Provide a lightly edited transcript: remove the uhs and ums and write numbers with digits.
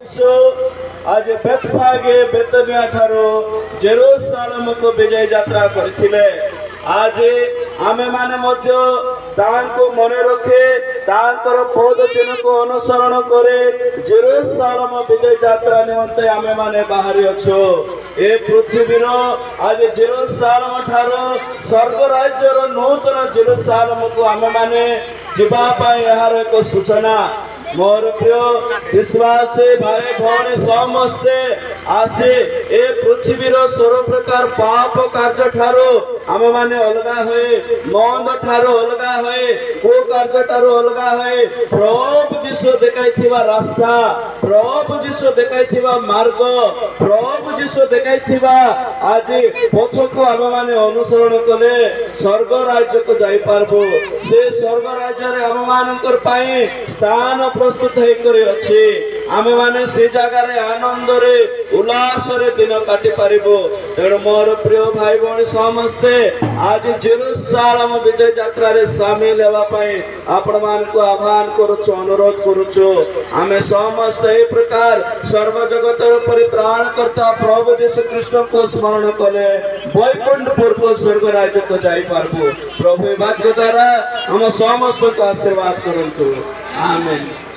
आज बेतफागे बेतनिया ठारो जेरूसालेम को विजय यात्रा करथिले। आज आमे माने मध्य तांको मने रखे तांकर पद चिन्ह को अनुसरण करे जेरूसालेम विजय यात्रा निमंते आमे माने बाहरी अछो। ए पृथ्वीर आज जेरूसालेम ठारो स्वर्ग राज्यर नूतन जेरूसालेम को आमे माने जीवा पाए यार एक सूचना। मोर प्रिय विश्वास भाई भौणी समस्ते आसे ए पृथ्वीर सर्व प्रकार पाप कार्य ठारो आमे माने अलगा होए मंद ठारो अलगा होए को कार्य ठारो अलगा होए प्रभु जीशु देखाइथिबा रास्ता प्रभु जीशु देखाइथिबा मार्ग प्रभु जीशु देखाइथिबा आज पथ को आमे माने अनुसरण कले स्वर्ग राज्य को जाई पारबो। से स्वर्ग राज्य रे आमे मानकर पाई स्थान प्रस्तुत होकर अच्छे आमे माने से जगह रे आनंद रे उल्लास रे दिन काटी पारिबो। तेणु मोर प्रिय भाई भौणी समस्ते आज जेरूसालेम विजय यात्रा रे शामिल हेबा पई आपण मान को आह्वान करूछु अनुरोध करूछु। आमे समस्त ए प्रकार सर्व जगत परित्राण करता प्रभु यीशु कृष्ण को स्मरण कले वैकुंठपुर को स्वर्ग राज्य को जाई पारबो। प्रभु वाक्य द्वारा हम समस्त को आशीर्वाद करंतु। आमेन।